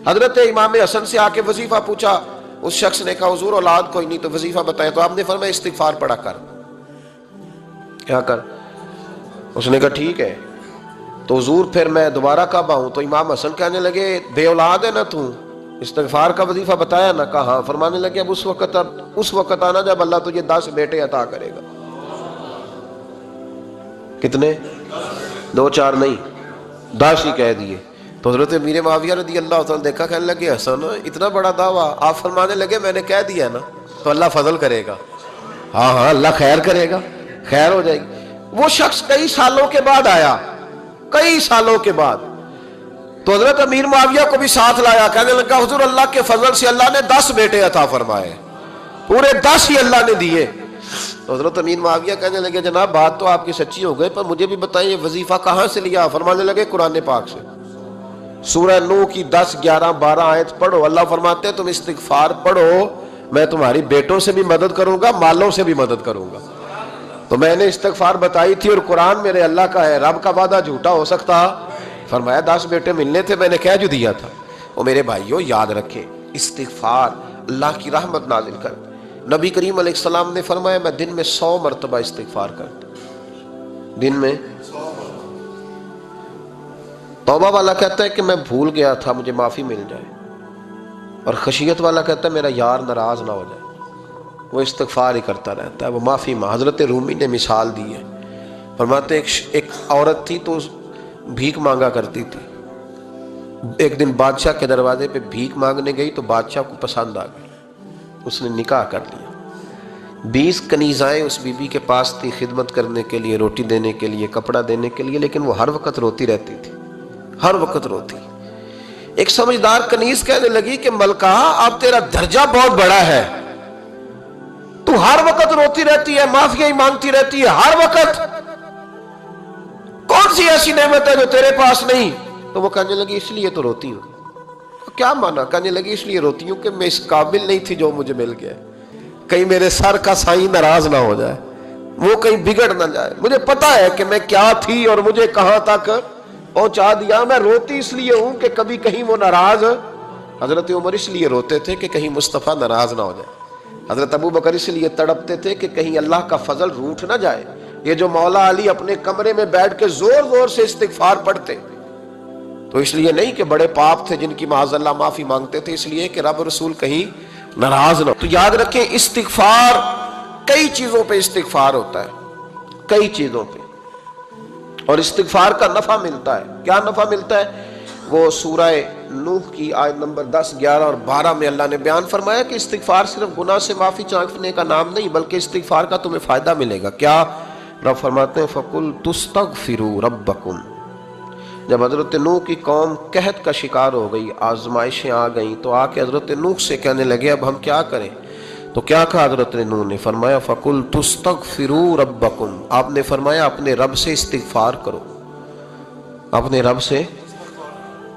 حضرت امام حسن سے آ کے وظیفہ پوچھا، اس شخص نے کہا حضور اولاد کوئی نہیں تو وظیفہ بتائیں، تو آپ نے فرمایا استغفار پڑھا کر، کیا کر؟ اس نے کہا ٹھیک ہے۔ تو حضور پھر میں دوبارہ کب آؤں؟ تو امام حسن کہنے لگے بے اولاد ہے نا تو، استغفار کا وظیفہ بتایا نا؟ کہا ہاں۔ فرمانے لگے اب اس وقت آنا جب اللہ تجھے 10 بیٹے عطا کرے گا۔ کتنے؟ 2 4 نہیں، 10 ہی کہہ دیے۔ تو حضرت امیر معاویہ رضی اللہ تعالیٰ دیکھا، کہنے لگے حسن اتنا بڑا دعویٰ؟ آپ فرمانے لگے میں نے کہہ دیا نا تو اللہ فضل کرے گا، ہاں ہاں اللہ خیر کرے گا، خیر ہو جائے گی۔ وہ شخص کئی سالوں کے بعد آیا، کئی سالوں کے بعد، تو حضرت امیر معاویہ کو بھی ساتھ لایا، کہنے لگا حضور اللہ کے فضل سے اللہ نے 10 بیٹے عطا فرمائے، پورے 10 ہی اللہ نے دیے۔ تو حضرت امیر معاویہ کہنے لگے جناب بات تو آپ کی سچی ہو گئی، پر مجھے بھی بتائیے وظیفہ کہاں سے لیا؟ فرمانے لگے قرآن پاک سے، سورہ نوح کی 10 11 12 آیت پڑھو۔ اللہ فرماتے ہیں تم استغفار پڑھو، میں تمہاری بیٹوں سے بھی مدد کروں گا، مالوں سے بھی مدد کروں گا۔ تو میں نے استغفار بتائی تھی اور قرآن میرے اللہ کا ہے، رب کا وعدہ جھوٹا ہو سکتا؟ فرمایا 10 بیٹے ملنے تھے، میں نے کہہ جو دیا تھا۔ وہ میرے بھائیوں یاد رکھیں، استغفار اللہ کی رحمت نازل کر۔ نبی کریم علیہ السلام نے فرمایا میں دن میں 100 مرتبہ استغفار کرتا ہوں، دن میں۔ توبہ والا کہتا ہے کہ میں بھول گیا تھا مجھے معافی مل جائے، اور خشیت والا کہتا ہے میرا یار ناراض نہ ہو جائے، وہ استغفار ہی کرتا رہتا ہے، وہ معافی حضرت رومی نے مثال دی ہے، فرماتے ایک عورت تھی تو بھیک مانگا کرتی تھی، ایک دن بادشاہ کے دروازے پہ بھیک مانگنے گئی تو بادشاہ کو پسند آ گئی، اس نے نکاح کر لیا۔ 20 کنیزائیں اس بی بی کے پاس تھی خدمت کرنے کے لیے، روٹی دینے کے لیے، کپڑا دینے کے لیے، لیکن وہ ہر وقت روتی رہتی تھی، ہر وقت روتی۔ ایک سمجھدار کنیز کہنے لگی کہ ملکہ اب تیرا درجہ بہت بڑا ہے، تو ہر وقت روتی رہتی ہے، معافی ہی مانگتی رہتی ہے ہر وقت، کون سی ایسی نعمت ہے جو تیرے پاس نہیں؟ تو وہ کہنے لگی اس لیے تو روتی ہوں۔ کیا مانا؟ کہنے لگی اس لیے روتی ہوں کہ میں اس قابل نہیں تھی جو مجھے مل گیا، کہیں میرے سر کا سائیں ناراض نہ ہو جائے، وہ کہیں بگڑ نہ جائے، مجھے پتا ہے کہ میں کیا تھی اور مجھے کہاں تک پہنچا دیا، میں روتی اس لیے ہوں کہ کبھی کہیں وہ ناراض۔ حضرت عمر اس لیے روتے تھے کہ کہیں مصطفیٰ ناراض نہ ہو جائے، حضرت ابو بکر اس لیے تڑپتے تھے کہ کہیں اللہ کا فضل روٹھ نہ جائے۔ یہ جو مولا علی اپنے کمرے میں بیٹھ کے زور زور سے استغفار پڑھتے تو اس لیے نہیں کہ بڑے پاپ تھے جن کی معاذ اللہ معافی مانگتے تھے، اس لیے کہ رب رسول کہیں ناراض نہ ہو۔ تو یاد رکھیں استغفار، کئی چیزوں پہ استغفار ہوتا ہے، کئی چیزوں پہ، اور استغفار کا نفع ملتا ہے۔ کیا نفع ملتا ہے؟ وہ سورہ نوح کی آیت نمبر 10 11 اور 12 میں اللہ نے بیان فرمایا کہ استغفار صرف گناہ سے معافی چاہنے کا نام نہیں بلکہ استغفار کا تمہیں فائدہ ملے گا۔ کیا؟ رب فرماتے ہیں فَقُلْ تُسْتَغْفِرُوا رَبَّكُمْ۔ جب حضرت نوح کی قوم قحط کا شکار ہو گئی، آزمائشیں آ گئیں، تو آ کے حضرت نوح سے کہنے لگے اب ہم کیا کریں؟ تو کیا کہا حضرت نوح نے؟ فرمایا فَقُلْ تُسْتَغْفِرُوا رَبَّكُمْ، آپ نے فرمایا اپنے رب سے استغفار کرو، اپنے رب سے۔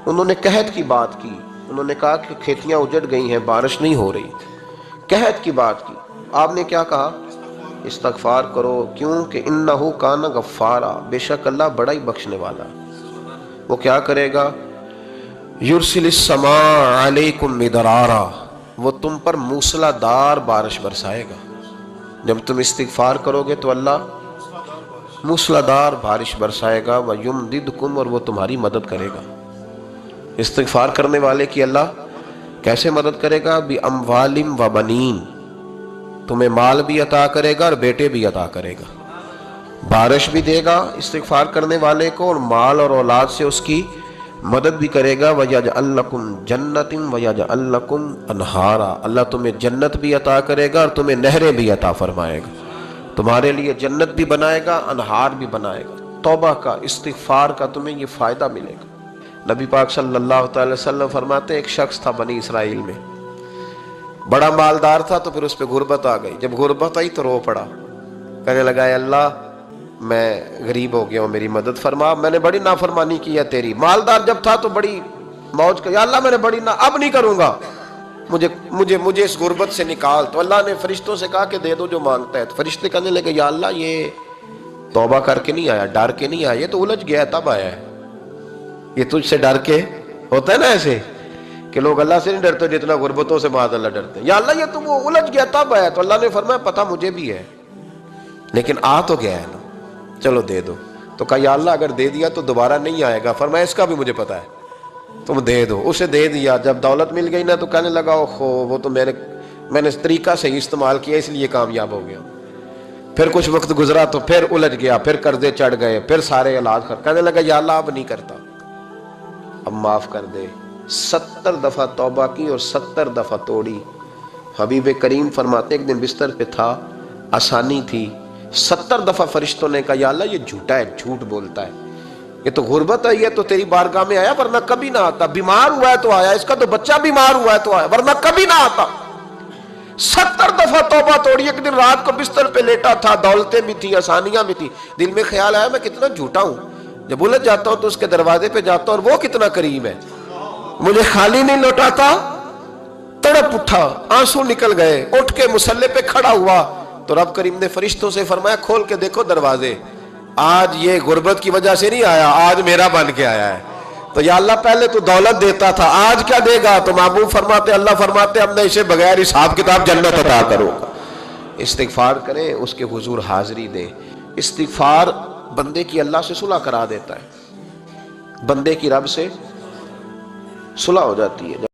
انہوں نے قحط کی بات کی، انہوں نے کہا کہ کھیتیاں اجڑ گئی ہیں، بارش نہیں ہو رہی، قحط کی بات کی۔ آپ نے کیا کہا؟ استغفار کرو، کیوں کہ انہو کان غفارا، بے شک اللہ بڑا ہی بخشنے والا۔ وہ کیا کرے گا؟ یرسل السماء علیکم مدرارا، وہ تم پر موسلا دار بارش برسائے گا۔ جب تم استغفار کرو گے تو اللہ موسلا دار بارش برسائے گا، وَيُمْدِدْكُمْ، اور وہ تمہاری مدد کرے گا۔ استغفار کرنے والے کی اللہ کیسے مدد کرے گا؟ بِأَمْوَالٍ وَبَنِينَ، تمہیں مال بھی عطا کرے گا اور بیٹے بھی عطا کرے گا، بارش بھی دے گا استغفار کرنے والے کو، اور مال اور اولاد سے اس کی مدد بھی کرے گا۔ وَيَجْعَلْ لَكُمْ جَنَّةٍ وَيَجْعَلْ لَكُمْ أَنْهَارًا، اللہ تمہیں جنت بھی عطا کرے گا اور تمہیں نہریں بھی عطا فرمائے گا، تمہارے لیے جنت بھی بنائے گا، انہار بھی بنائے گا۔ توبہ کا، استغفار کا تمہیں یہ فائدہ ملے گا۔ نبی پاک صلی اللہ تعالی وسلم فرماتے ہیں ایک شخص تھا بنی اسرائیل میں، بڑا مالدار تھا، تو پھر اس پہ غربت آ گئی، جب غربت آئی تو رو پڑا، کہنے لگا اے اللہ میں غریب ہو گیا ہوں، میری مدد فرما، میں نے بڑی نافرمانی کی ہے تیری۔ مالدار جب تھا تو بڑی موج کر، یا اللہ میں نے بڑی اب نہیں کروں گا، مجھے اس غربت سے نکال۔ تو اللہ نے فرشتوں سے کہا کہ دے دو جو مانگتا ہے۔ تو فرشتے کہنے لگے یا اللہ یہ توبہ کر کے نہیں آیا، ڈر کے نہیں آیا، یہ تو الجھ گیا ہے تب آیا ہے، یہ تجھ سے ڈر کے ہوتا ہے نا ایسے کہ لوگ اللہ سے نہیں ڈرتے جتنا غربتوں سے معاذ اللہ ڈرتے ہیں. یا اللہ یہ تو وہ الجھ گیا تب ہے. تو اللہ نے فرمایا پتہ مجھے بھی ہے لیکن آ تو گیا ہے نا, چلو دے دو. تو کہا یا اللہ اگر دے دیا تو دوبارہ نہیں آئے گا. فرمایا اس کا بھی مجھے پتا ہے, تم دے دو. اسے دے دیا. جب دولت مل گئی نا تو کہنے لگا اوہو وہ تو میں نے اس طریقہ سے استعمال کیا اس لیے کامیاب ہو گیا. پھر کچھ وقت گزرا تو پھر الجھ گیا, پھر قرضے چڑھ گئے, پھر سارے علاج کہنے لگا یا اللہ اب نہیں کرتا, اب معاف کر دے. 70 دفعہ توبہ کی اور 70 دفعہ توڑی. حبیب کریم فرماتے ایک دن بستر پہ تھا, آسانی تھی, 70 دفعہ فرشتوں نے کہا یا اللہ یہ جھوٹا ہے, جھوٹ بولتا ہے, یہ تو غربت ہے, یہ تو تیری بارگاہ میں آیا ورنہ کبھی نہ آتا. بیمار ہوا ہے تو آیا, اس کا تو بچہ بیمار ہوا ہے تو آیا ورنہ کبھی نہ آتا. 70 دفعہ توبہ توڑی. ایک دن رات کو بستر پہ لیٹا تھا, دولتیں بھی تھی, آسانیاں بھی تھی. دل میں خیال آیا میں کتنا جھوٹا ہوں, جب الجھ جاتا ہوں تو اس کے دروازے پہ جاتا ہوں اور وہ کتنا کریم ہے, مجھے خالی نہیں لوٹاتا. تڑپ اٹھا, آنسو نکل گئے, اٹھ کے مصلے پہ کھڑا ہوا تو رب کریم نے فرشتوں سے فرمایا کھول کے دیکھو دروازے, آج یہ غربت کی وجہ سے نہیں آیا, آج میرا بن کے آیا ہے. تو یا اللہ پہلے تو دولت دیتا تھا, آج کیا دے گا؟ تو محبوب فرماتے اللہ فرماتے ہم نے اسے بغیر حساب کتاب جنت عطا کروں گا. استغفار کریں, اس کے حضور حاضری دیں. استغفار بندے کی اللہ سے صلح کرا دیتا ہے, بندے کی رب سے صلح ہو جاتی ہے.